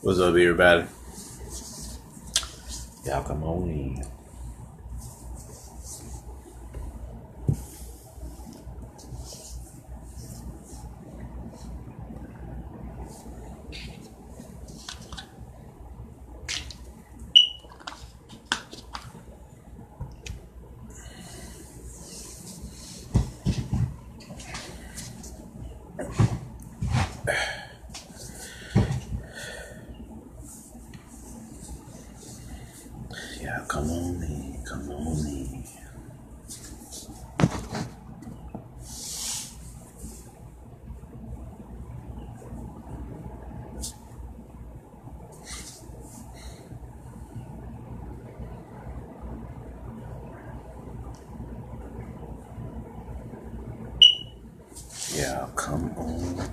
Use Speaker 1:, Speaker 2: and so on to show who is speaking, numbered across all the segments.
Speaker 1: What's up, everybody? Y'all come on in. Y'all come on in. Come on in. Y'all come on.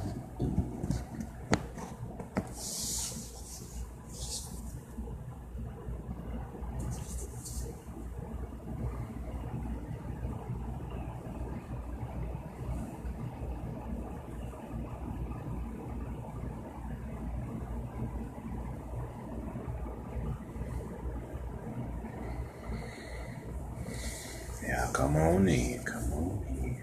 Speaker 1: Y'all come on in. Come on in.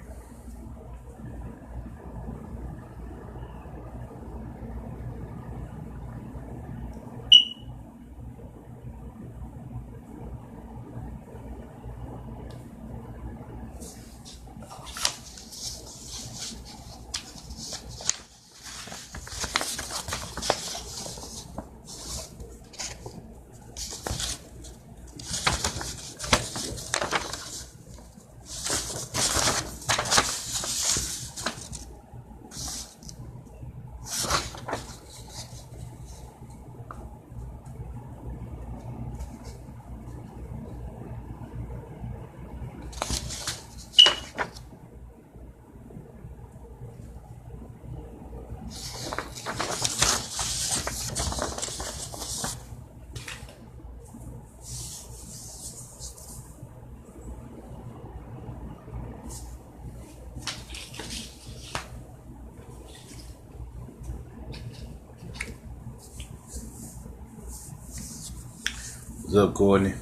Speaker 1: What's up, Courtney?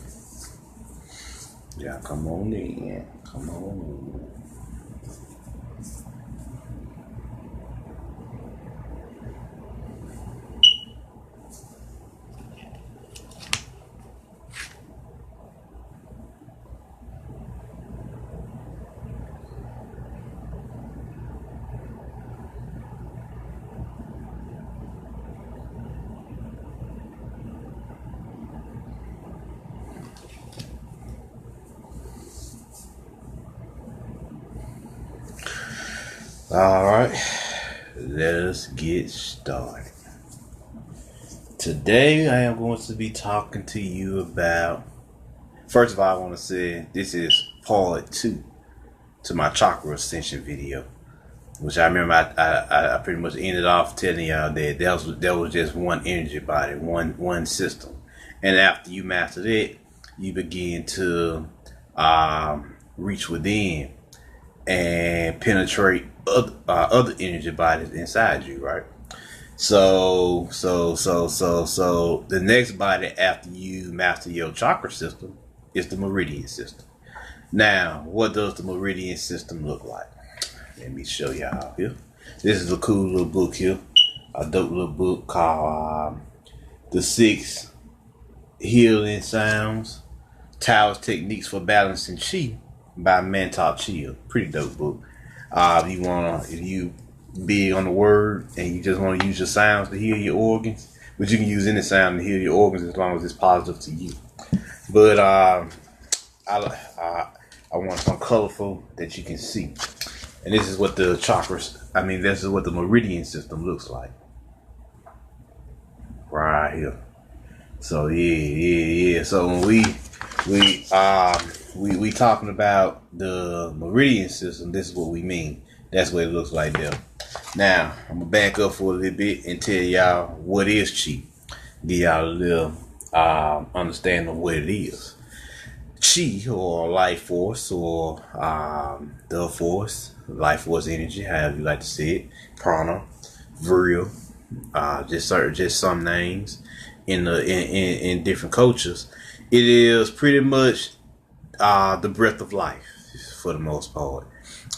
Speaker 1: Y'all come on in. Come on in. All right. Let us get started. Today, I am going to be talking to you about. First of all, I want to say this is part 2 to my chakra ascension video, which I remember I pretty much ended off telling y'all that was just one energy body, one system, and after you master it, you begin to reach within and penetrate other energy bodies inside you, right? So the next body after you master your chakra system is the meridian system. Now, what does the meridian system look like? Let me show y'all here. This is a cool little book here, a dope little book called The Six Healing Sounds, Taoist Techniques for Balancing Chi by Mantak Chia. Pretty dope book. If you big on the word and you just want to use your sounds to heal your organs, but you can use any sound to heal your organs as long as it's positive to you. But I want something colorful that you can see. And this is what the this is what the meridian system looks like. Right here. So yeah. So when we talking about the meridian system, this is what we mean. That's what it looks like there. Now, I'm gonna back up for a little bit and tell y'all what is chi. Give y'all a little understanding of what it is. Chi, or life force, or the force, life force energy, however you like to say it, prana, virya, Just some names in different cultures. It is pretty much the breath of life for the most part,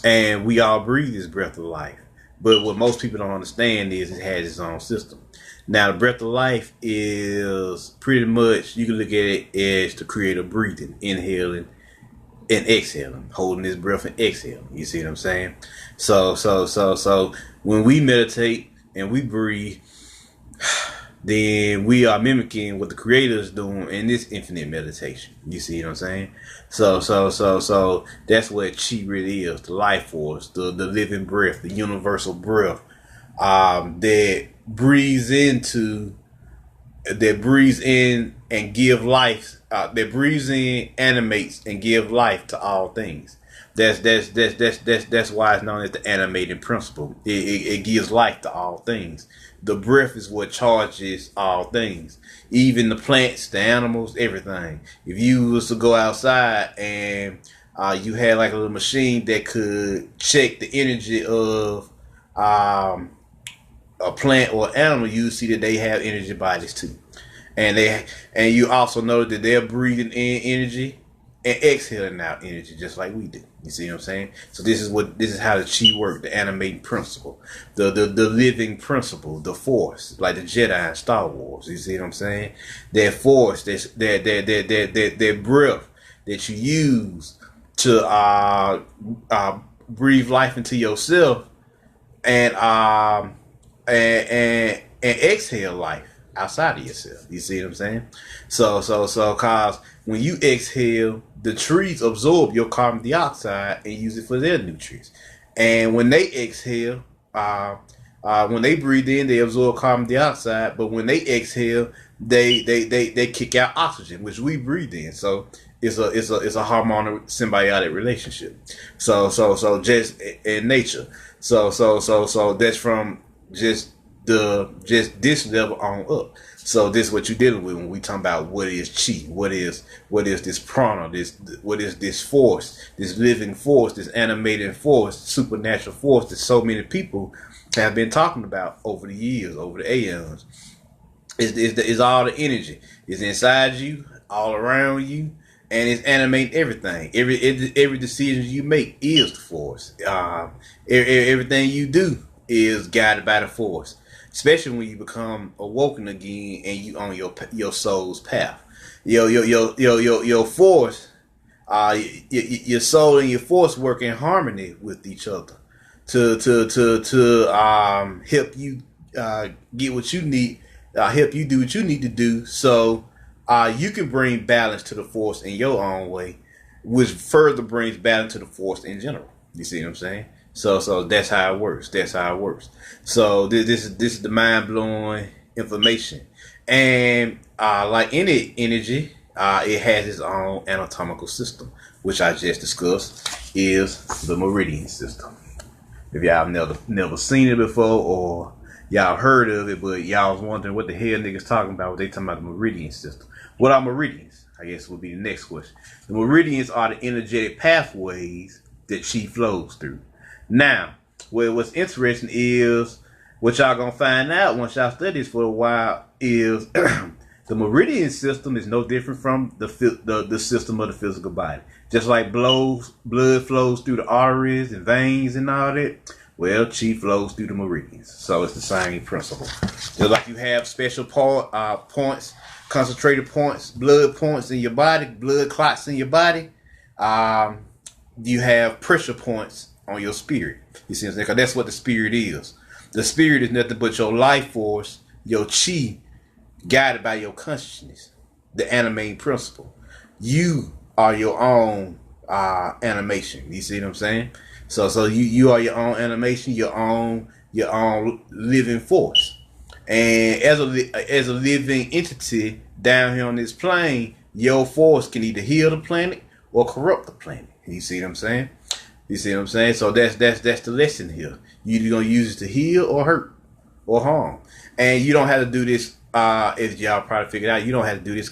Speaker 1: and we all breathe this breath of life. But what most people don't understand is it has its own system. Now, the breath of life is pretty much, you can look at it as the creator breathing, inhaling and exhaling, holding his breath and exhaling. You see what I'm saying? So when we meditate and we breathe, then we are mimicking what the creator is doing in this infinite meditation. You see what I'm saying? So that's what chi really is, the life force, the living breath, the universal breath, that breathes in and give life, that breathes in, animates and give life to all things. That's why it's known as the animating principle. It gives life to all things. The breath is what charges all things, even the plants, the animals, everything. If you was to go outside and you had like a little machine that could check the energy of a plant or animal, you see that they have energy bodies too, and you also know that they're breathing in energy and exhaling out energy just like we do. You see what I'm saying? So this is how the chi work, the animating principle, the living principle, the force, like the Jedi in Star Wars. You see what I'm saying? That force, that breath that you use to breathe life into yourself and and exhale life outside of yourself. You see what I'm saying? So cause when you exhale, the trees absorb your carbon dioxide and use it for their nutrients. And when they exhale, when they breathe in, they absorb carbon dioxide, but when they exhale, they kick out oxygen, which we breathe in. So it's a harmonic symbiotic relationship. So just in nature. So that's from just this level on up. So this is what you're dealing with when we talk about what is chi, what is this prana, what is this force, this living force, this animating force, supernatural force that so many people have been talking about over the years, over the aeons. It's all the energy. It's inside you, all around you, and it's animating everything. Every decision you make is the force. Everything you do is guided by the force. Especially when you become awoken again and you on your soul's path. Your force, your soul and your force work in harmony with each other to help you get what you need, help you do what you need to do, so you can bring balance to the force in your own way, which further brings balance to the force in general. You see what I'm saying? So that's how it works. That's how it works. So this is the mind blowing information, and like any energy, it has its own anatomical system, which I just discussed is the meridian system. If y'all never seen it before, or y'all heard of it, but y'all was wondering what the hell niggas talking about, they talking about the meridian system. What are meridians? I guess would be the next question. The meridians are the energetic pathways that chi flows through. Now, what's interesting is what y'all gonna find out once y'all study this for a while is the meridian system is no different from the system of the physical body. Just like blood flows through the arteries and veins and all that, well, chi flows through the meridians. So it's the same principle. Just like you have special points, concentrated points, blood points in your body, blood clots in your body, you have pressure points on your spirit. You see what I'm saying? Because that's what the spirit is. The spirit is nothing but your life force, your chi, guided by your consciousness, the animating principle. You are your own animation. You see what I'm saying? So you are your own animation, your own living force. And as a living entity down here on this plane, your force can either heal the planet or corrupt the planet. You see what I'm saying? You see what I'm saying? So that's the lesson here. You either gonna use it to heal or hurt or harm. And you don't have to do this, as y'all probably figured out, you don't have to do this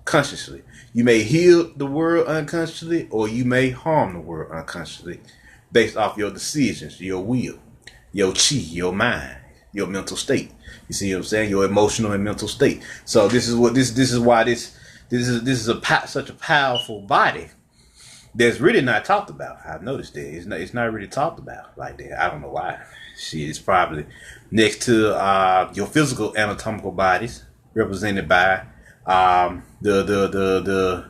Speaker 1: consciously. You may heal the world unconsciously, or you may harm the world unconsciously based off your decisions, your will, your chi, your mind. your mental state. You see what I'm saying? Your emotional and mental state. So this is why this is such a powerful body that's really not talked about. I've noticed that it's not really talked about like that. I don't know why. Shit, it's probably next to your physical anatomical bodies represented by the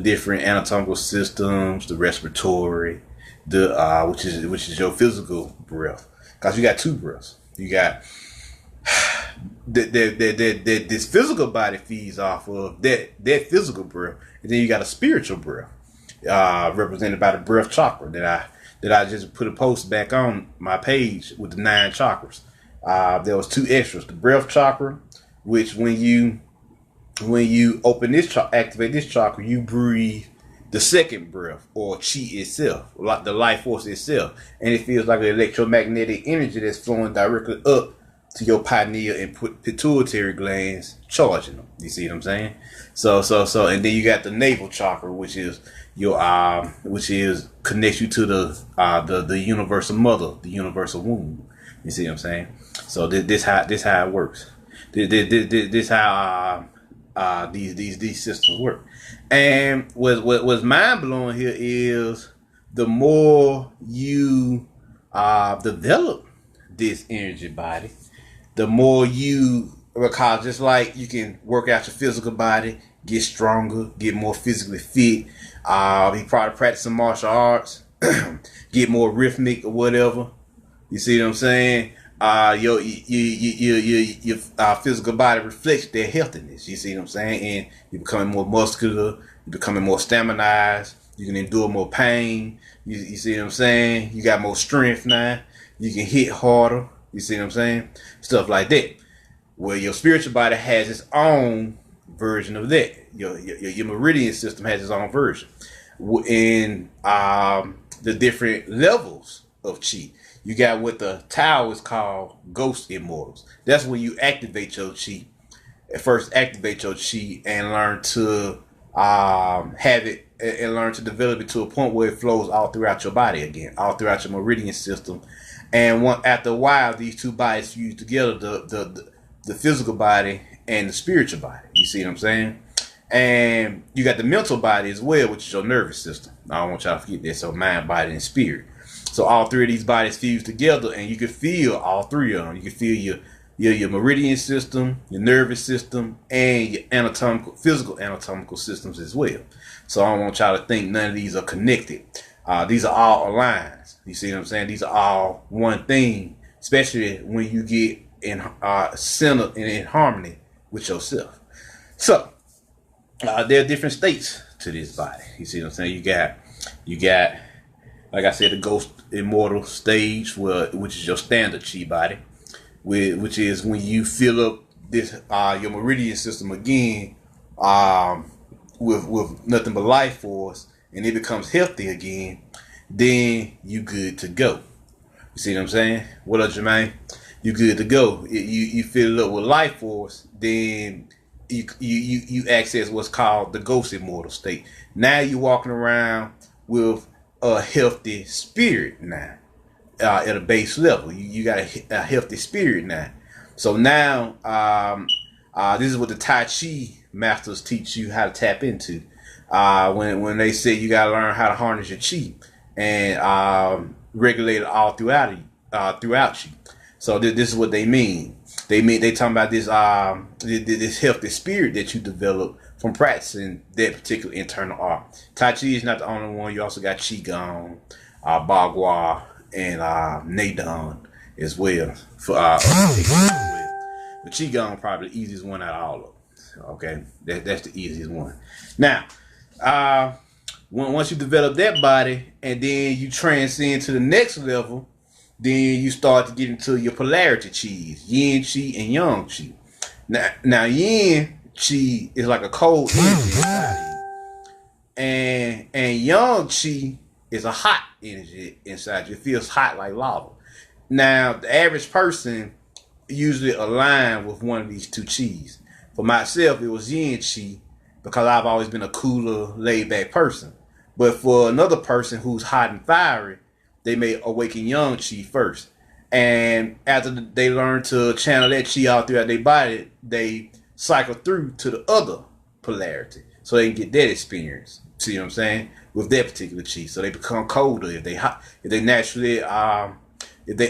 Speaker 1: different anatomical systems, the respiratory, the which is your physical breath. Cause you got two breaths. You got that this physical body feeds off of that physical breath, and then you got a spiritual breath, represented by the breath chakra that I just put a post back on my page with the 9 chakras. There was 2 extras: the breath chakra, which when you open this activate this chakra, you breathe the second breath, or chi itself, like the life force itself, and it feels like an electromagnetic energy that's flowing directly up to your pineal and pituitary glands, charging them. You see what I'm saying? So, and then you got the navel chakra, which is your connects you to the universal mother, the universal womb. You see what I'm saying? So this how it works. This how these systems work. And what's mind blowing here is the more you develop this energy body, the more you, because just like you can work out your physical body, get stronger, get more physically fit, you probably practice some martial arts, get more rhythmic or whatever. You see what I'm saying? Your physical body reflects their healthiness. You see what I'm saying? And you're becoming more muscular, you're becoming more staminized, you can endure more pain. You see what I'm saying? You got more strength now. You can hit harder. You see what I'm saying? Stuff like that. Well, your spiritual body has its own version of that. Your meridian system has its own version. In the different levels of chi, you got what the Tao is called ghost immortals. That's when you activate your chi. At first, activate your chi and learn to have it and learn to develop it to a point where it flows all throughout your body again, all throughout your meridian system. And after a while, these two bodies fuse together, the physical body and the spiritual body. You see what I'm saying? And you got the mental body as well, which is your nervous system. I don't want y'all to forget that. So mind, body, and spirit. So all 3 of these bodies fuse together, and you can feel all 3 of them. You can feel your meridian system, your nervous system, and your physical anatomical systems as well. So I don't want y'all to think none of these are connected. These are all aligned. You see what I'm saying? These are all one thing, especially when you get in center and in harmony with yourself. So there are different states to this body. You see what I'm saying? You got, like I said, the ghost immortal stage, which is your standard chi body, which is when you fill up this your meridian system again with nothing but life force, and it becomes healthy again. Then you good to go. You see what I'm saying? What up, Jermaine? You good to go. You fill it up with life force, then you access what's called the ghost immortal state. Now you're walking around with a healthy spirit now, at a base level. You got a healthy spirit now. So now this is what the Tai Chi masters teach you how to tap into. When they say you got to learn how to harness your chi and regulate it all throughout you. So this is what they mean. They talking about this healthy spirit that you develop from practicing that particular internal art. Tai Chi is not the only one. You also got Qigong, Bagua, and Neidan as well. But Qigong probably the easiest one out of all of them. Okay, that's the easiest one. Now, once you develop that body and then you transcend to the next level, then you start to get into your polarity chis, yin chi and yang chi. Now yin chi is like a cold energy inside you, and yang chi is a hot energy inside you. It feels hot like lava. Now the average person usually align with one of these 2 chis. For myself, it was yin chi because I've always been a cooler, laid back person. But for another person who's hot and fiery, they may awaken yang chi first. And after they learn to channel that chi out throughout their body, they cycle through to the other polarity, so they can get that experience. See what I'm saying? With that particular chi, so they become colder. If they hot, if they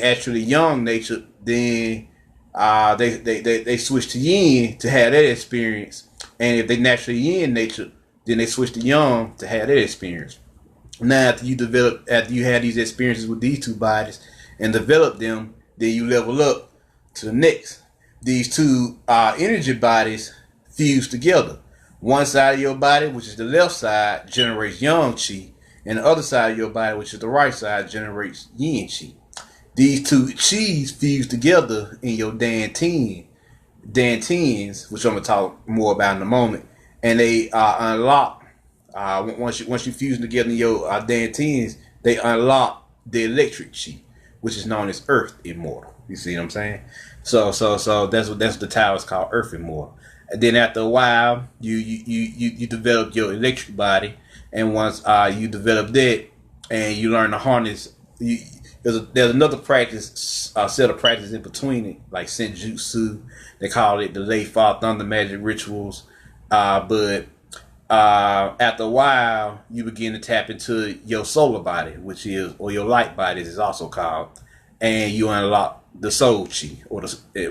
Speaker 1: actually young nature, then they switch to yin to have that experience. And if they naturally yin nature, then they switch to yang to have that experience. Now, after you have these experiences with these two bodies and develop them, then you level up to the next. These two energy bodies fuse together. One side of your body, which is the left side, generates yang chi, and the other side of your body, which is the right side, generates yin chi. These two chis fuse together in your dantians, which I'm gonna talk more about in a moment, and they unlock. Once you fuse together in your dantians, they unlock the electric chi, which is known as Earth Immortal. You see what I'm saying? So that's what the tower is called, Earth Immortal. And then after a while, you develop your electric body, and once you develop that, and you learn to harness, there's another practice, set of practices in between it, like Senjutsu. They call it the Lay Fall Thunder Magic Rituals. But after a while, you begin to tap into your solar body, or your light body, as it's also called, and you unlock the soul chi, or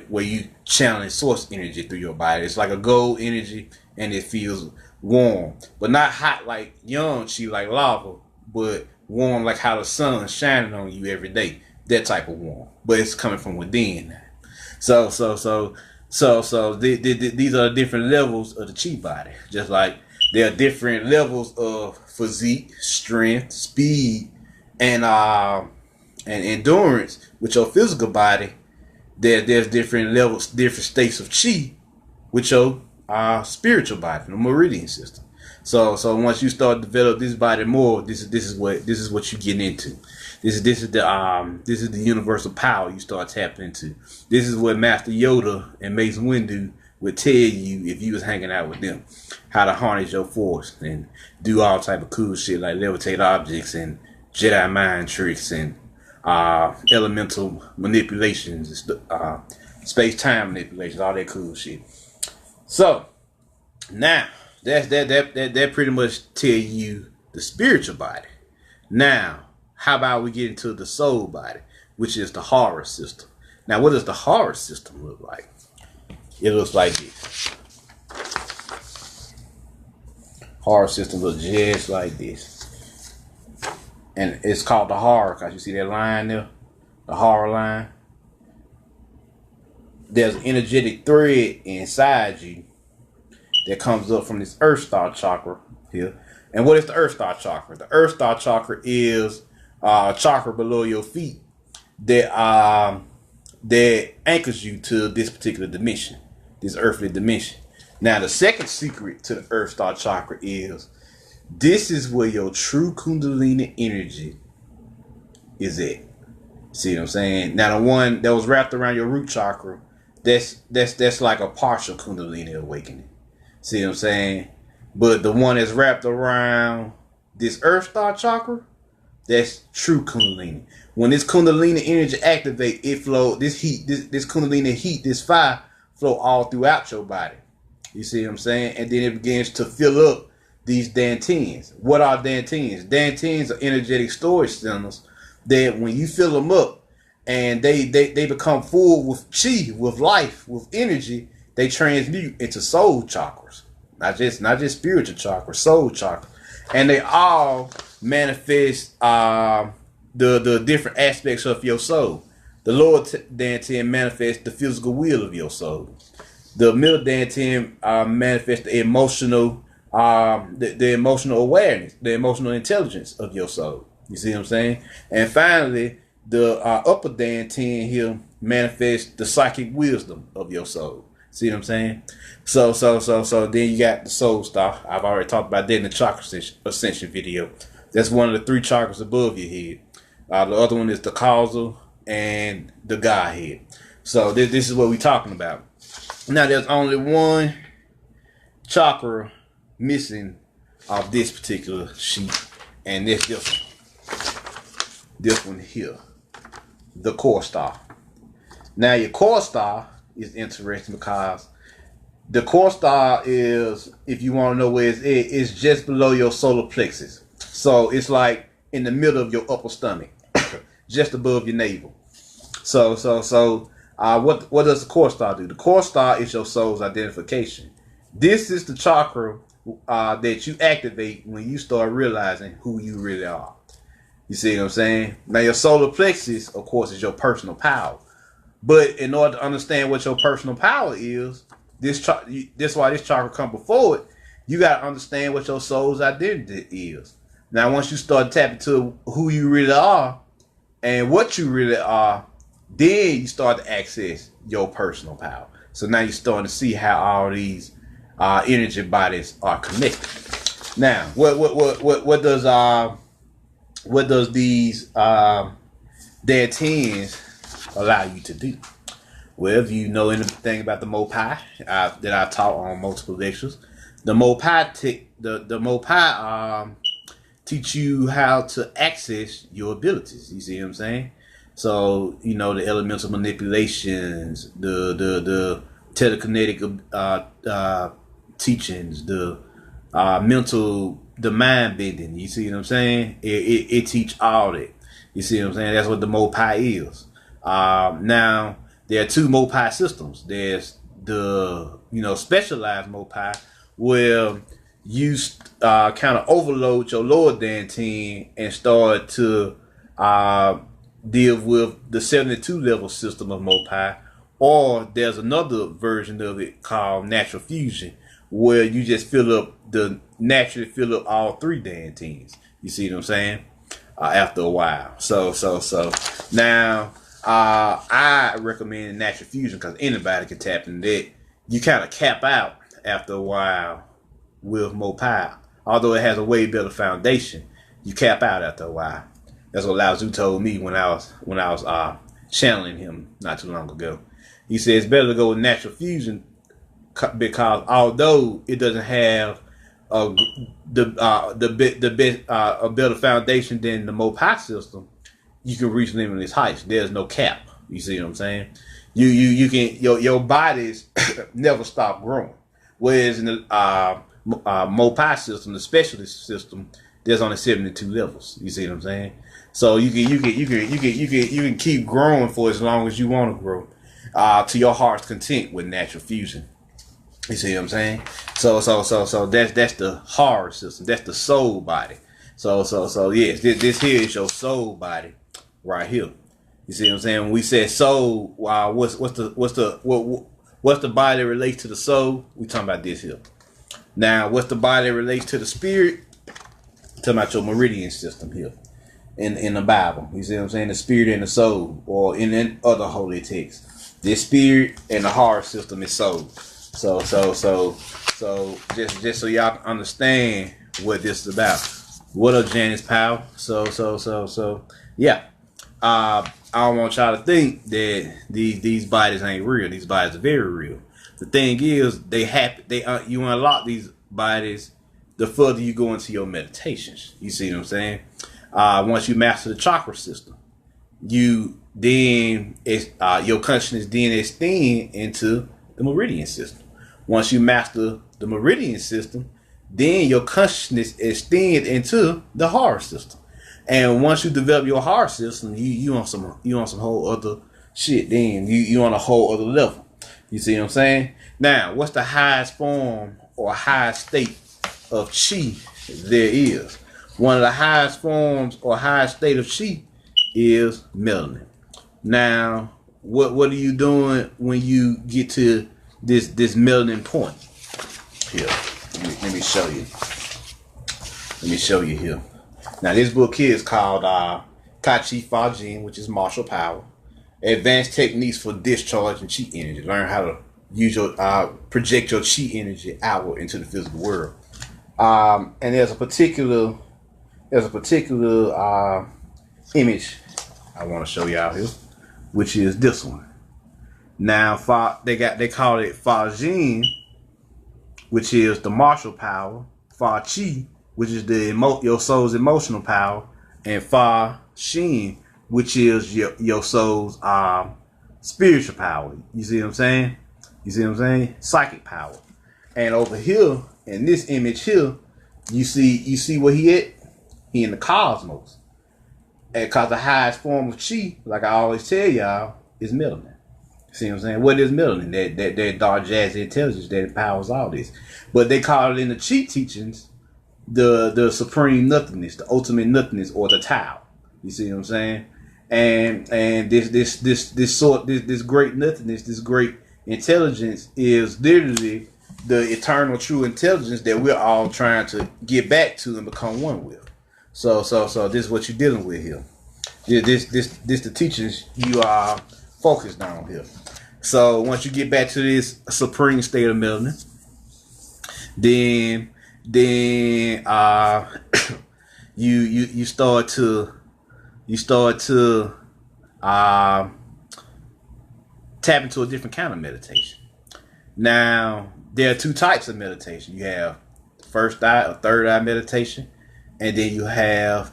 Speaker 1: where you channel source energy through your body. It's like a gold energy, and it feels warm, but not hot like yang chi, like lava, but warm like how the sun's shining on you every day. That type of warm, but it's coming from within. So these are different levels of the chi body, just like there are different levels of physique, strength, speed, and endurance with your physical body. There's different levels, different states of chi with your spiritual body, the meridian system. So once you start to develop this body more, this is what you get into. This is the universal power you start tapping into. This is what Master Yoda and Mace Windu would tell you if you was hanging out with them, how to harness your force and do all type of cool shit like levitate objects and Jedi mind tricks and elemental manipulations, space-time manipulations, all that cool shit. So now that pretty much tell you the spiritual body. Now, how about we get into the soul body, which is the horror system. Now, what does the horror system look like? It looks like this. Horror system looks just like this. And it's called the horror because you see that line there? The horror line. There's an energetic thread inside you that comes up from this Earth Star chakra here. And what is the Earth Star chakra? The Earth Star chakra is a chakra below your feet that anchors you to this particular dimension, this earthly dimension. Now, the second secret to the Earth Star chakra is this is where your true Kundalini energy is at. See what I'm saying? Now, the one that was wrapped around your root chakra, that's like a partial Kundalini awakening. See what I'm saying? But the one that's wrapped around this Earth Star chakra, that's true Kundalini. When this Kundalini energy activates, it flows. This heat, this Kundalini heat, this fire flow all throughout your body. You see what I'm saying? And then it begins to fill up these dantians. What are dantians? Dantians are energetic storage centers that when you fill them up and they become full with chi, with life, with energy, they transmute into soul chakras. Not just spiritual chakras, soul chakras. And they all manifest the different aspects of your soul. The lower dantian manifests the physical will of your soul. The middle dantian manifests the emotional the emotional awareness, the emotional intelligence of your soul. You see what I'm saying? And finally, the upper dantian here manifests the psychic wisdom of your soul. See what I'm saying? So then you got the soul star. I've already talked about that in the chakra ascension video. That's one of the three chakras above your head. The other one is the causal and the Godhead. So this is what we're talking about. Now, there's only one chakra missing of this particular sheet, and that's this one here. the core star. Now your core star is interesting because the core star is, if you want to know where it's just below your solar plexus. So it's like in the middle of your upper stomach, just above your navel. What does the core star do? The core star is your soul's identification. This is the chakra that you activate when you start realizing who you really are. You see what I'm saying? Now your solar plexus, of course, is your personal power. But in order to understand what your personal power is, this why this chakra come before it. You got to understand what your soul's identity is. Now, once you start tapping to who you really are and what you really are, then you start to access your personal power. So now you're starting to see how all these energy bodies are connected. Now, what does these Dantins allow you to do? Well, if you know anything about the Mopai that I taught on multiple lectures, the Mopai teach you how to access your abilities. You see what I'm saying? So, you know, the elemental manipulations, the telekinetic teachings, the mental, the mind bending. You see what I'm saying? It teach all that. You see what I'm saying? That's what the Mopai is. Now, there are two Mopai systems. There's the, specialized Mopai, where you kind of overload your lower Dantian and start to deal with the 72 level system of Mopai. Or there's another version of it called natural fusion, where you just naturally fill up all three Dantians. You see what I'm saying? After a while. So now I recommend natural fusion because anybody can tap into that. You kind of cap out after a while with Mopai. Although it has a way better foundation, you cap out after a while. That's what Lao Tzu told me when I was channeling him not too long ago. He said it's better to go with natural fusion because although it doesn't have a better foundation than the Mopai system, you can reach limitless heights. There's no cap. You see what I'm saying? You can your bodies never stop growing. Whereas in the Mopai system, the specialist system, there's only 72 levels. You see what I'm saying? So you can keep growing for as long as you want to grow, to your heart's content with natural fusion. You see what I'm saying? So that's the heart system. That's the soul body. So yes, this here is your soul body right here. You see what I'm saying? When we said soul, what's the body that relates to the soul? We talking about this here. Now, what's the body that relates to the spirit? Talking about your meridian system here in the Bible. You see what I'm saying? The spirit and the soul, or in other holy texts, the spirit and the heart system is soul. So just so y'all can understand what this is about. What up, Janice Powell? So yeah. I don't want y'all to think that these bodies ain't real. These bodies are very real. The thing is, you unlock these bodies the further you go into your meditations. You see what I'm saying? Once you master the chakra system, your consciousness then extend into the meridian system. Once you master the meridian system, then your consciousness extend into the heart system. And once you develop your heart system, you on some whole other shit. Then you on a whole other level. You see what I'm saying? Now, what's the highest form or highest state of chi there is? One of the highest forms or highest state of chi is melanin. Now, what are you doing when you get to this melanin point? Here, let me show you. Let me show you here. Now, this book here is called Kai Chi Fa Jin, which is martial power. Advanced techniques for discharging chi energy. Learn how to use your project your chi energy outward into the physical world. And there's a particular image I want to show y'all here, which is this one. Now, they call it Fa Jin, which is the martial power. Fa Chi, which is your soul's emotional power, and Fa Shin, which is your soul's spiritual power. You see what I'm saying? You see what I'm saying? Psychic power. And over here, in this image here, you see where he at? He in the cosmos. And cause the highest form of chi, like I always tell y'all, is melanin. See what I'm saying? What is melanin? That dark jazzy intelligence that empowers all this. But they call it in the chi teachings the supreme nothingness, the ultimate nothingness, or the Tao. You see what I'm saying? And this great nothingness, this great intelligence is literally the eternal true intelligence that we're all trying to get back to and become one with. So this is what you're dealing with here. This the teachings you are focused on here. So once you get back to this supreme state of melanin, then you start to tap into a different kind of meditation. Now there are two types of meditation. You have first eye or third eye meditation, and then you have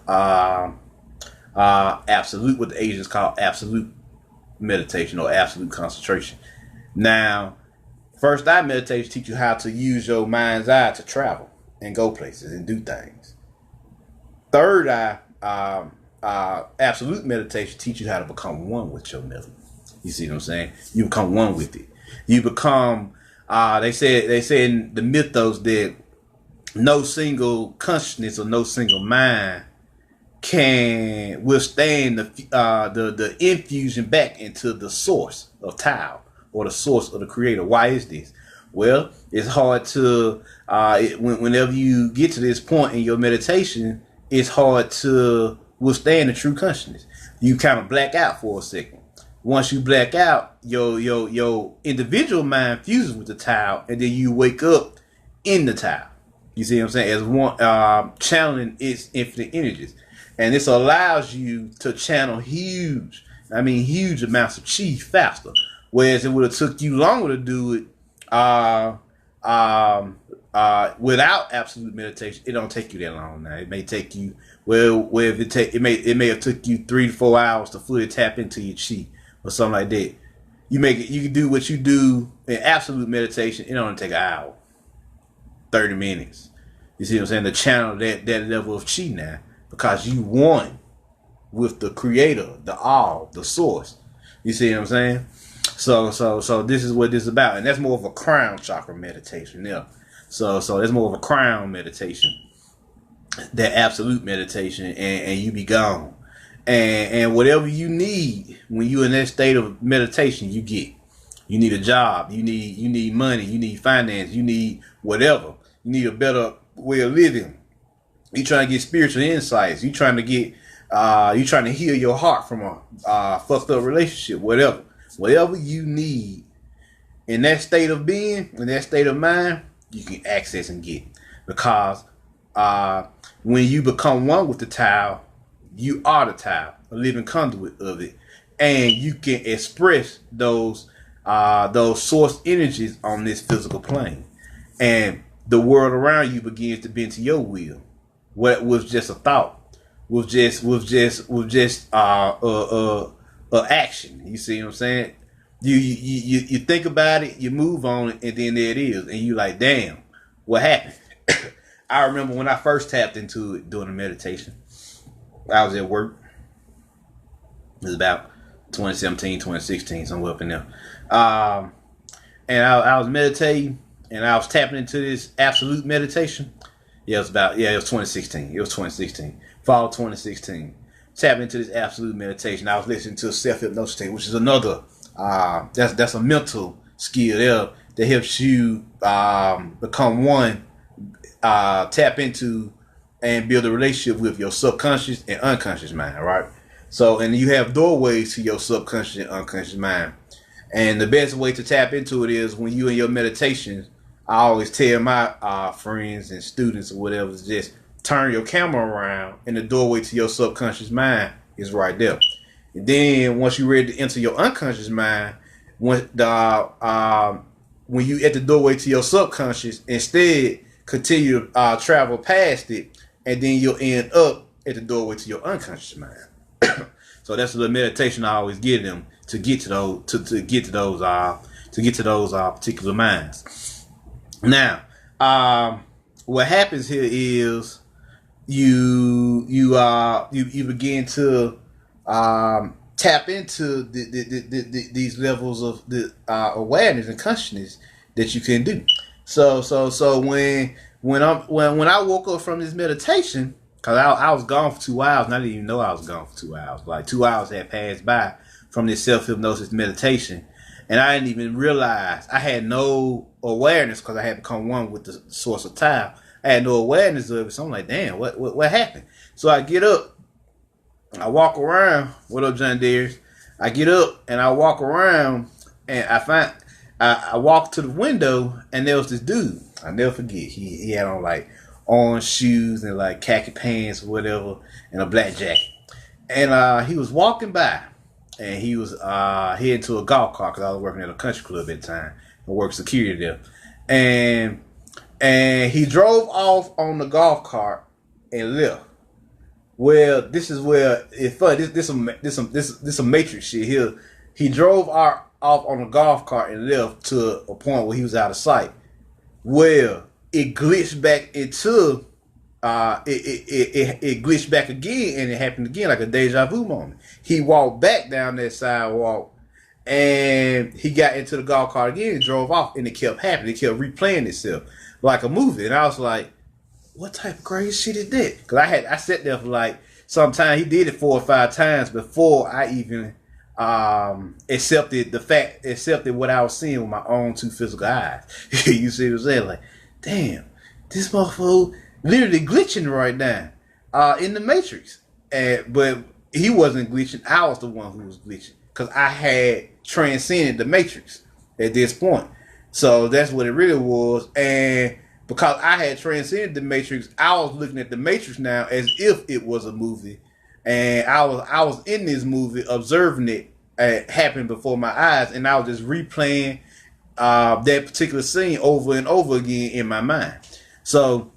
Speaker 1: absolute, what the Asians call absolute meditation or absolute concentration. Now, first eye meditation teach you how to use your mind's eye to travel and go places and do things. Third eye absolute meditation teach you how to become one with your melanin. You see what I'm saying? You become one with it. You become they say in the mythos that no single consciousness or no single mind can withstand the infusion back into the source of Tao or the source of the creator. Why is this? Well, it's hard to whenever you get to this point in your meditation, it's hard to withstand the true consciousness. You kind of black out for a second. Once you black out, your individual mind fuses with the Tao, and then you wake up in the Tao. You see what I'm saying? As one channeling its infinite energies. And this allows you to channel huge amounts of chi faster. Whereas it would have took you longer to do it without absolute meditation. It don't take you that long now. It may take you it may have took you 3 to 4 hours to fully tap into your chi or something like that. You can do what you do in absolute meditation. It only take an hour, 30 minutes. You see what I'm saying? To channel that level of chi now, because you one with the creator, the all, the source. You see what I'm saying? So this is what this is about, and that's more of a crown chakra meditation. Yeah. So that's more of a crown meditation, that absolute meditation, and you be gone. And whatever you need when you're in that state of meditation, you get. You need a job. You need money. You need finance. You need whatever. You need a better way of living. You trying to get spiritual insights. You trying to get. You trying to heal your heart from a fucked up relationship. Whatever you need in that state of being, in that state of mind, you can access and get. Because when you become one with the Tao, you are the Tao, a living conduit of it, and you can express those source energies on this physical plane, and the world around you begins to bend to your will. What was just a thought, was just action. You see what I'm saying? You think about it, you move on it, and then there it is, and you like, damn, what happened? I remember when I first tapped into it during the meditation. I was at work. It was about 2017, 2016, somewhere up in there. And I was meditating, and I was tapping into this absolute meditation. It was 2016. It was 2016. Fall 2016. Tapping into this absolute meditation. I was listening to self-hypnosis tape, which is another, that's a mental skill there that helps you become one, tap into and build a relationship with your subconscious and unconscious mind, right? So, and you have doorways to your subconscious and unconscious mind. And the best way to tap into it is when you in your meditations. I always tell my friends and students or whatever, is just turn your camera around, and the doorway to your subconscious mind is right there. And then once you're ready to enter your unconscious mind, when you at the doorway to your subconscious, instead continue to travel past it, and then you'll end up at the doorway to your unconscious mind. So that's the meditation I always give them to get to those particular minds. Now, what happens here is you begin to tap into these levels of the awareness and consciousness that you can do. So when I woke up from this meditation, because I was gone for 2 hours and I didn't even know I was gone for 2 hours. Like 2 hours had passed by from this self-hypnosis meditation, and I didn't even realize. I had no awareness because I had become one with the source of time. I had no awareness of it, so I'm like, damn, what happened? So I get up, I walk around. What up, John Deere? I get up and I walk around, and I walk to the window, and there was this dude. I'll never forget. He had on like orange shoes and like khaki pants or whatever, and a black jacket. And he was walking by, and he was heading to a golf cart because I was working at a country club at the time. I worked security there, and he drove off on the golf cart and left. Well, this is where it's funny. This some matrix shit here. He drove off on the golf cart and left to a point where he was out of sight. Well, it glitched back into it glitched back again, and it happened again like a deja vu moment. He walked back down that sidewalk, and he got into the golf cart again and drove off, and it kept happening. It kept replaying itself like a movie, and I was like, what type of crazy shit is that? Because I sat there for like some time. He did it 4 or 5 times before I even accepted what I was seeing with my own 2 physical eyes. You see what I'm saying? Like, damn, this motherfucker literally glitching right now in the Matrix. But he wasn't glitching. I was the one who was glitching because I had transcended the Matrix at this point. So that's what it really was. And because I had transcended the Matrix, I was looking at the Matrix now as if it was a movie, and I was in this movie observing it happen before my eyes, and I was just replaying that particular scene over and over again in my mind. So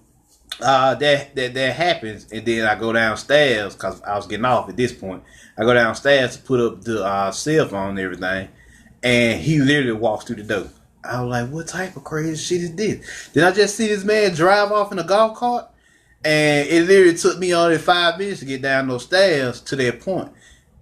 Speaker 1: that happens, and then I go downstairs because I was getting off at this point. I go downstairs to put up the cell phone and everything, and he literally walks through the door. I was like, what type of crazy shit is this? Then I just see this man drive off in a golf cart, and it literally took me only 5 minutes to get down those stairs to that point.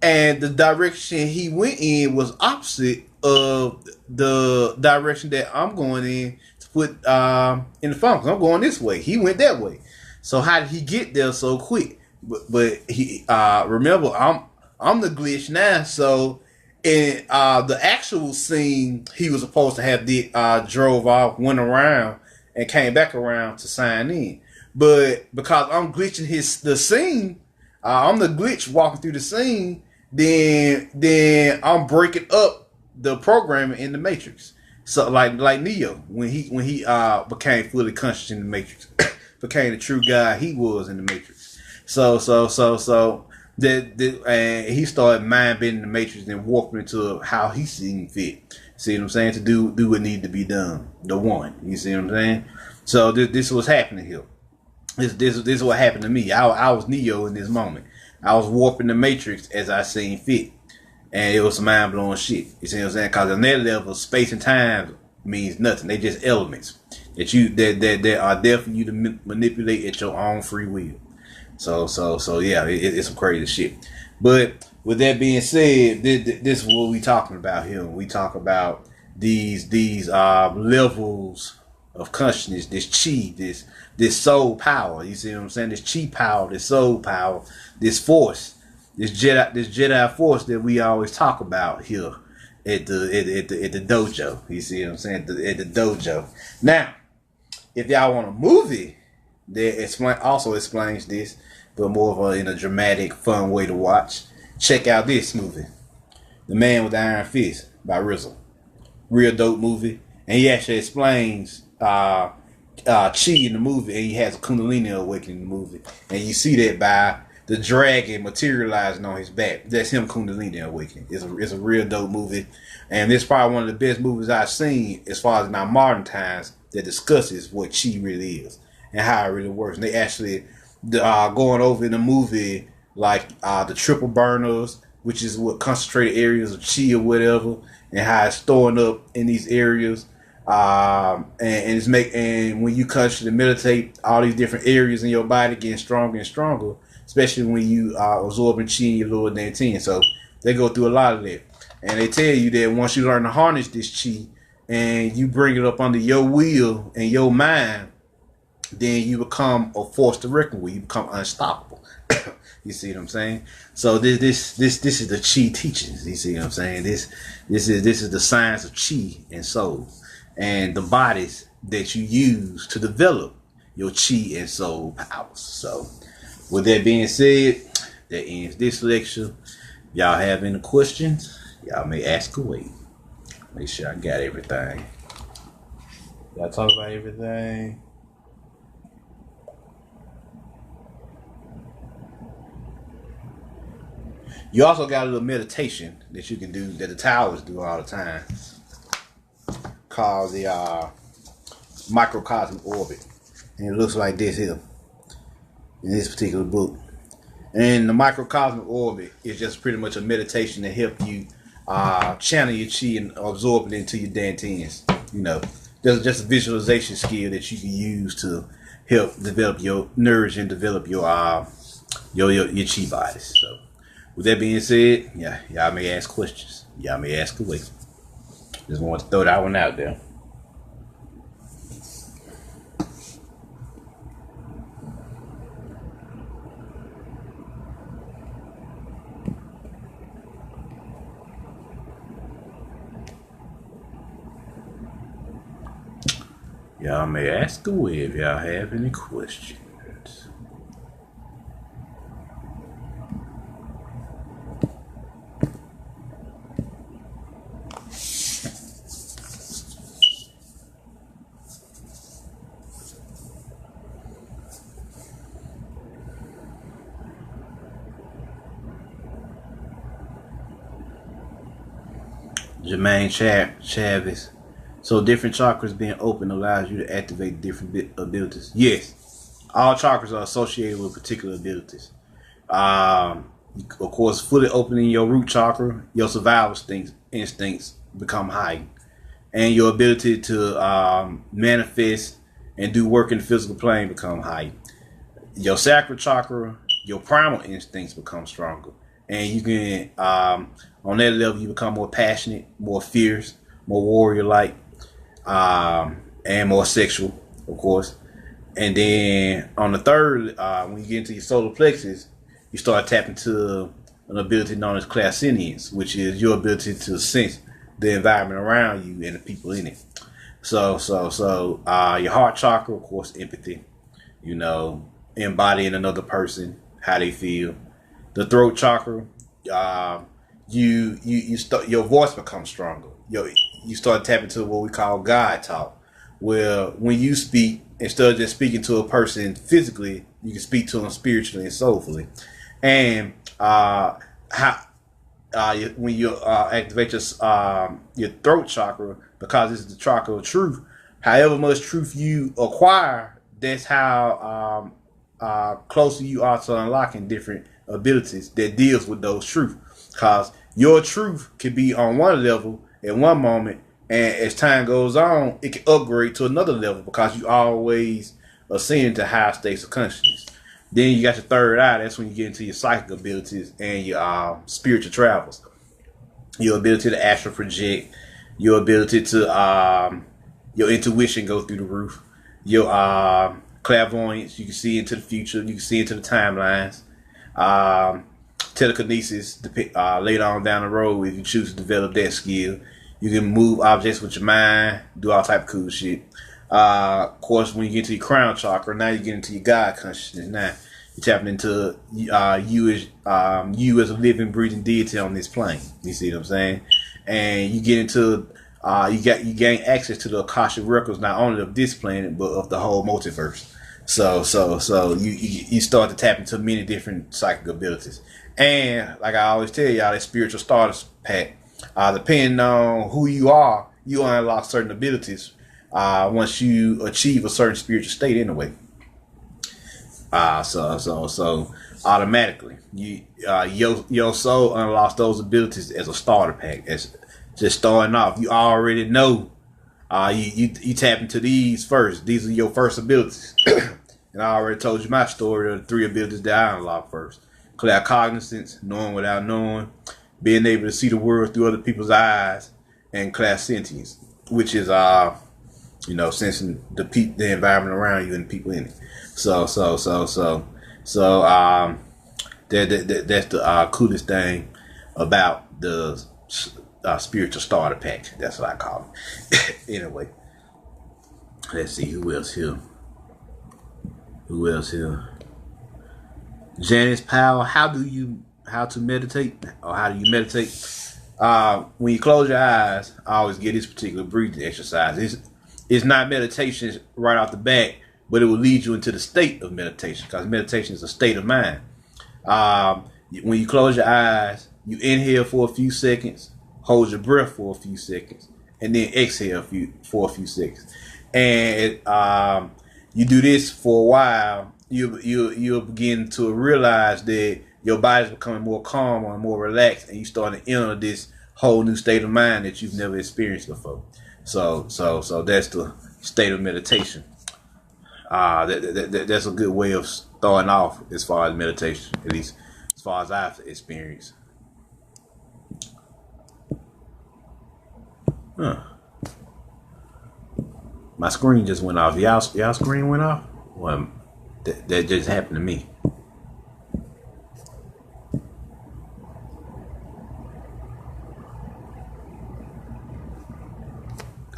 Speaker 1: And the direction he went in was opposite of the direction that I'm going in to put in the phone. 'Cause I'm going this way. He went that way. So how did he get there so quick? But he remember, I'm the glitch now, so in the actual scene, he was supposed to have drove off, went around, and came back around to sign in. But because I'm glitching the scene, I'm the glitch walking through the scene. Then I'm breaking up the programming in the Matrix. So like Neo when he became fully conscious in the Matrix, became the true guy he was in the Matrix. So. And he started mind bending the Matrix and warping into how he seen fit. See what I'm saying? To do what needed to be done. The one. You see what I'm saying? So this was happening here. This is what happened to me. I was Neo in this moment. I was warping the Matrix as I seen fit, and it was some mind blowing shit. You see what I'm saying? Because on that level, space and time means nothing. They just elements that are there for you to manipulate at your own free will. So yeah, it's some crazy shit. But with that being said, this is what we talking about here. We talk about these levels of consciousness, this chi, this soul power. You see what I'm saying? This chi power, this soul power, this force, this Jedi force that we always talk about here at the dojo. You see what I'm saying? At the dojo. Now, if y'all want a movie that also explains this, but more in a dramatic, fun way to watch, check out this movie, The Man with the Iron Fist by RZA. Real dope movie, and he actually explains chi in the movie, and he has a Kundalini awakening in the movie, and you see that by the dragon materializing on his back. That's him Kundalini awakening. It's a real dope movie, and it's probably one of the best movies I've seen as far as in our modern times that discusses what chi really is and how it really works. And they actually going over in the movie like the triple burners, which is what concentrated areas of chi or whatever, and how it's storing up in these areas. And it's and when you consciously meditate, all these different areas in your body getting stronger and stronger, especially when you are absorbing chi in your lower dantian. So they go through a lot of that, and they tell you that once you learn to harness this chi and you bring it up under your will and your mind, then you become a force to reckon with. You become unstoppable. You see what I'm saying? So this is the chi teachings. You see what I'm saying? This is the science of chi and soul, and the bodies that you use to develop your chi and soul powers. So with that being said, that ends this lecture. Y'all have any questions? Y'all may ask away. Make sure I got everything. Y'all talk about everything. You also got a little meditation that you can do, that the towers do all the time, called the microcosmic orbit. And it looks like this here in this particular book. And the microcosmic orbit is just pretty much a meditation to help you channel your chi and absorb it into your dantians. You know, just a visualization skill that you can use to help develop your nourish and develop your chi bodies. So with that being said, yeah, y'all may ask questions. Y'all may ask away. Just want to throw that one out there. Y'all may ask away if y'all have any questions. Jermaine Chavez. So different chakras being open allows you to activate different abilities. Yes, all chakras are associated with particular abilities. Of course, fully opening your root chakra, your survival instincts become heightened, and your ability to manifest and do work in the physical plane become heightened. Your sacral chakra, your primal instincts become stronger, and you can on that level you become more passionate, more fierce, more warrior-like. And more sexual, of course. And then on the third, when you get into your solar plexus, you start tapping to an ability known as clairsentience, which is your ability to sense the environment around you and the people in it. So your heart chakra, of course, empathy. You know, embodying another person, how they feel. The throat chakra, you start, your voice becomes stronger. You start tapping to what we call God talk, where when you speak, instead of just speaking to a person physically, you can speak to them spiritually and soulfully. And when you activate your throat chakra, because this is the chakra of truth, however much truth you acquire, that's how closer you are to unlocking different abilities that deals with those truths. Because your truth can be on one level at one moment, and as time goes on, it can upgrade to another level because you always ascend to higher states of consciousness. Then you got your third eye. That's when you get into your psychic abilities and your spiritual travels. Your ability to astral project, your ability to your intuition goes through the roof. Your clairvoyance, you can see into the future, you can see into the timelines. Telekinesis, later on down the road, if you choose to develop that skill, you can move objects with your mind, do all type of cool shit. Of course, when you get to your crown chakra, now you get into your God consciousness. Now you're tapping into you as a living, breathing deity on this plane. You see what I'm saying? And you get into you gain access to the Akashic records, not only of this planet but of the whole multiverse. So you start to tap into many different psychic abilities. And like I always tell y'all, that spiritual starters pack, depending on who you are, you unlock certain abilities once you achieve a certain spiritual state anyway. So automatically. Your soul unlocks those abilities as a starter pack. As just starting off, you already know. You tap into these first. These are your first abilities. And I already told you my story of the 3 abilities that I unlocked first. Clear cognizance, knowing without knowing, being able to see the world through other people's eyes, and clairsentience, which is sensing the environment around you and the people in it. That's the coolest thing about the spiritual starter pack. That's what I call it. Anyway, let's see who else here. Janice Powell, how to meditate, or how do you meditate? When you close your eyes, I always get this particular breathing exercise. It's not meditation right off the bat, but it will lead you into the state of meditation, because meditation is a state of mind. When you close your eyes, you inhale for a few seconds, hold your breath for a few seconds, and then exhale for a few seconds. And you do this for a while, you'll begin to realize that your body's becoming more calm and more relaxed, and you start to enter this whole new state of mind that you've never experienced before. So that's the state of meditation. That's a good way of starting off as far as meditation, at least as far as I've experienced. My screen just went off. Y'all screen went off? Well, that just happened to me.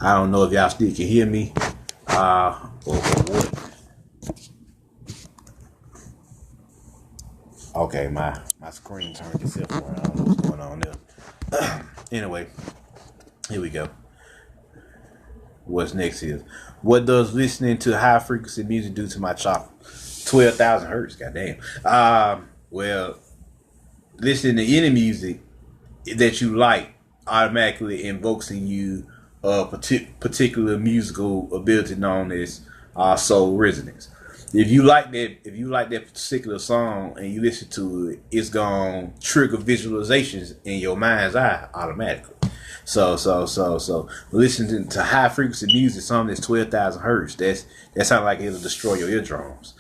Speaker 1: I don't know if y'all still can hear me or what. Okay, my screen turned itself around. I don't know what's going on there. Anyway, here we go. What's next is, what does listening to high frequency music do to my chakra? 12,000 hertz, goddamn. Well, listening to any music that you like automatically invokes in you a particular musical ability known as soul resonance. If you like that particular song and you listen to it, it's gonna trigger visualizations in your mind's eye automatically. So listening to high frequency music, something that's 12,000 hertz, that sounds like it'll destroy your eardrums.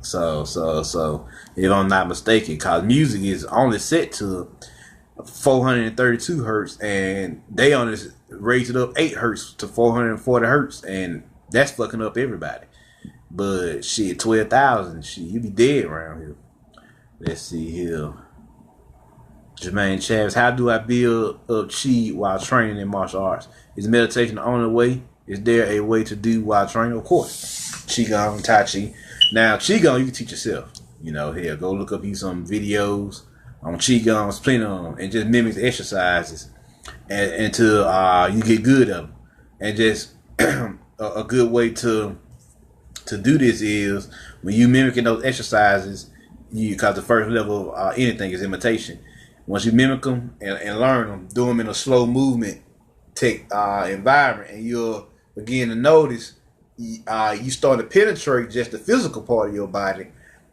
Speaker 1: So if I'm not mistaken, cause music is only set to 432 hertz, and they only raised it up 8 hertz to 440 hertz, and that's fucking up everybody. But shit, 12,000, shit, you be dead around here. Let's see here. Jermaine Chavis, how do I build up chi while training in martial arts? Is meditation the only way? Is there a way to do while training? Of course. Qigong, Tai Chi. Now, Qigong, you can teach yourself. Here, go look up some videos on Qigong, plenty of them, and just mimic the exercises until you get good at them. And just a good way to do this is when you mimicking those exercises, because the first level of anything is imitation. Once you mimic them and learn them, do them in a slow movement environment, and you'll begin to notice you start to penetrate just the physical part of your body,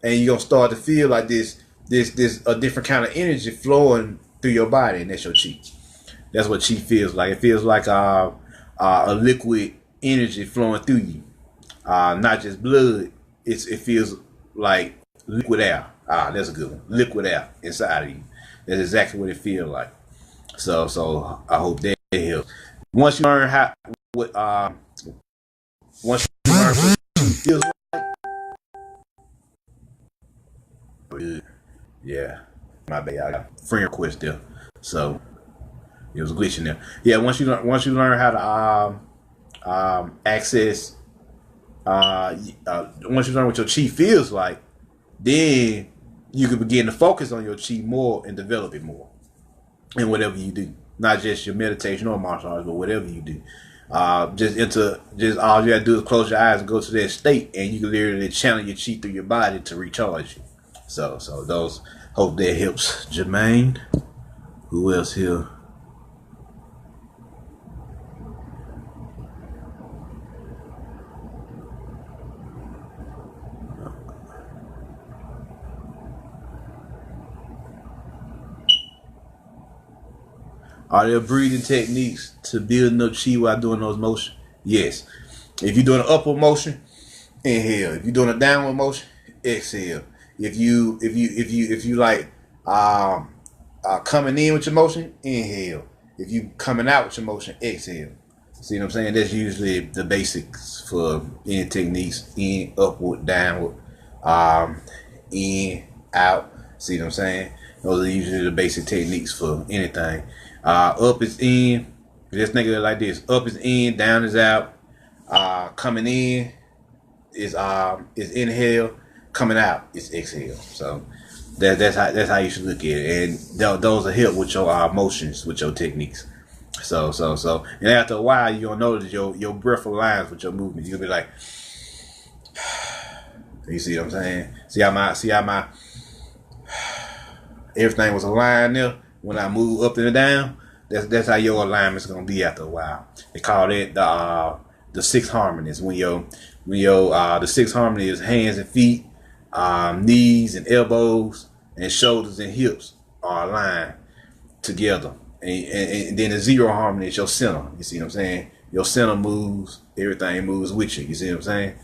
Speaker 1: and you're gonna start to feel like this a different kind of energy flowing through your body, and that's your chi. That's what chi feels like. It feels like a liquid energy flowing through you, not just blood. It feels like liquid air. That's a good one. Liquid air inside of you. That's exactly what it feels like. So I hope that helps. Once you learn what it feels like, yeah, my bad. I got friend request there, so it was glitching there. Yeah, once you learn how to access, once you learn what your chi feels like, then you can begin to focus on your chi more and develop it more in whatever you do. Not just your meditation or martial arts, but whatever you do. Just all you gotta do is close your eyes and go to that state, and you can literally channel your chi through your body to recharge you. So those, hope that helps. Jermaine, who else here? Are there breathing techniques to build up chi while doing those motions? Yes. If you're doing an upward motion, inhale. If you're doing a downward motion, exhale. If you like coming in with your motion, inhale. If you coming out with your motion, exhale. See what I'm saying? That's usually the basics for any techniques: in, upward, downward, in, out. See what I'm saying? Those are usually the basic techniques for anything. Up is in. Just think of it like this: up is in, down is out. Coming in is inhale, coming out is exhale. So that's how you should look at it, and those will help with your motions, with your techniques. So, and after a while, you're gonna notice your breath aligns with your movement. You'll be like, you see what I'm saying? See how my everything was aligned there when I move up and down. That's how your alignment's gonna be after a while. They call it the sixth harmony. Is when the sixth harmony is hands and feet, knees and elbows, and shoulders and hips are aligned together. And then the zero harmony is your center. You see what I'm saying? Your center moves, everything moves with you. You see what I'm saying?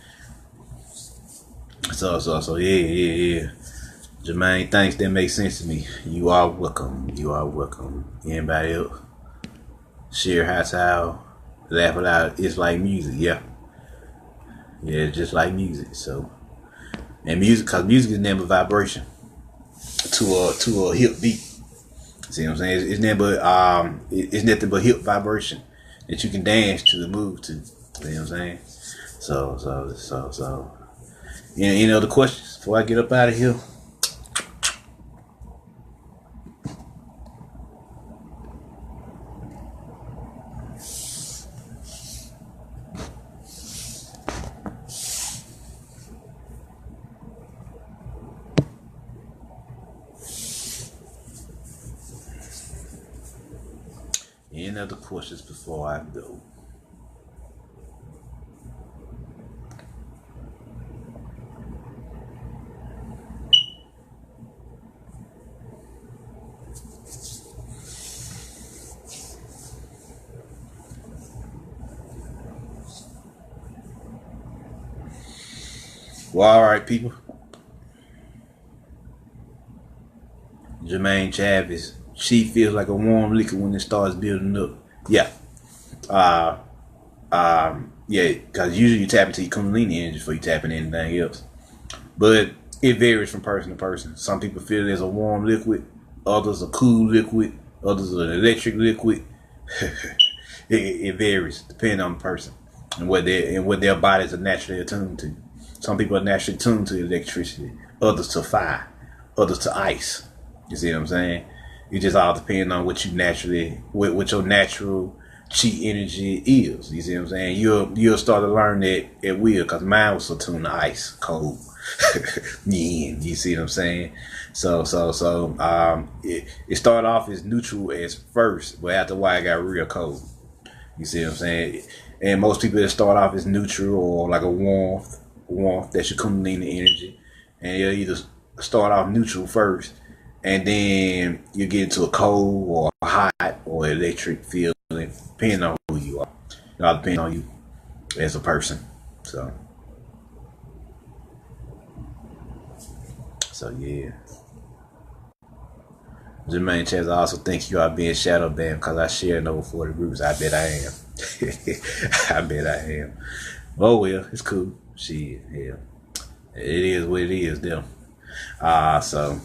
Speaker 1: So yeah. Jermaine, thanks. That makes sense to me. You are welcome. Anybody else? Share how laugh it out. It's like music, yeah. Yeah, it's just like music. So, and music, cause music is never vibration to a hip beat. See what I'm saying? It's nothing but hip vibration that you can dance to the move to. See what I'm saying? So. Any other questions before I get up out of here? Any other questions before I go? Well, all right, people. Jermaine Chavis. She feels like a warm liquor when it starts building up. Yeah. Yeah, because usually you tap into your Kundalini energy before you tap into anything else. But it varies from person to person. Some people feel it as a warm liquid, others a cool liquid, others an electric liquid. it varies depending on the person and what their bodies are naturally attuned to. Some people are naturally tuned to electricity, others to fire, others to ice. You see what I'm saying? It just all depends on what what your natural chi energy is. You see what I'm saying? You'll start to learn that at will, because mine was so tuned to ice, cold. Yeah, you see what I'm saying? So it started off as neutral as first, but after a while it got real cold. You see what I'm saying? And most people that start off as neutral or like a warmth, that's your Kundalini energy, and you'll either start off neutral first, and then you get into a cold or hot or electric feeling, depending on who you are. It all depends on you as a person. So yeah. Jermaine Chaz, I also think you are being shadow banned because I share in over 40 groups. I bet I am. I bet I am. Oh well, it's cool. Shit, yeah. It is what it is, though. So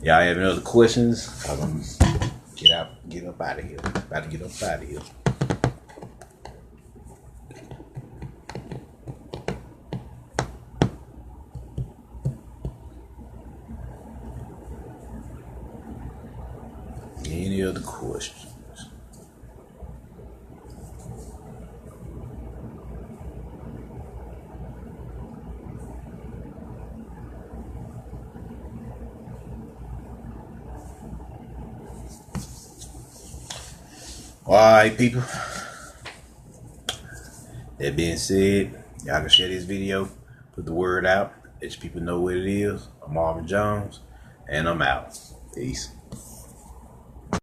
Speaker 1: y'all have any other questions? I'm gonna get up out of here. About to get up out of here. Any other questions? Alright, people. That being said, y'all can share this video, put the word out, let people know what it is. I'm Marvin Jones, and I'm out. Peace.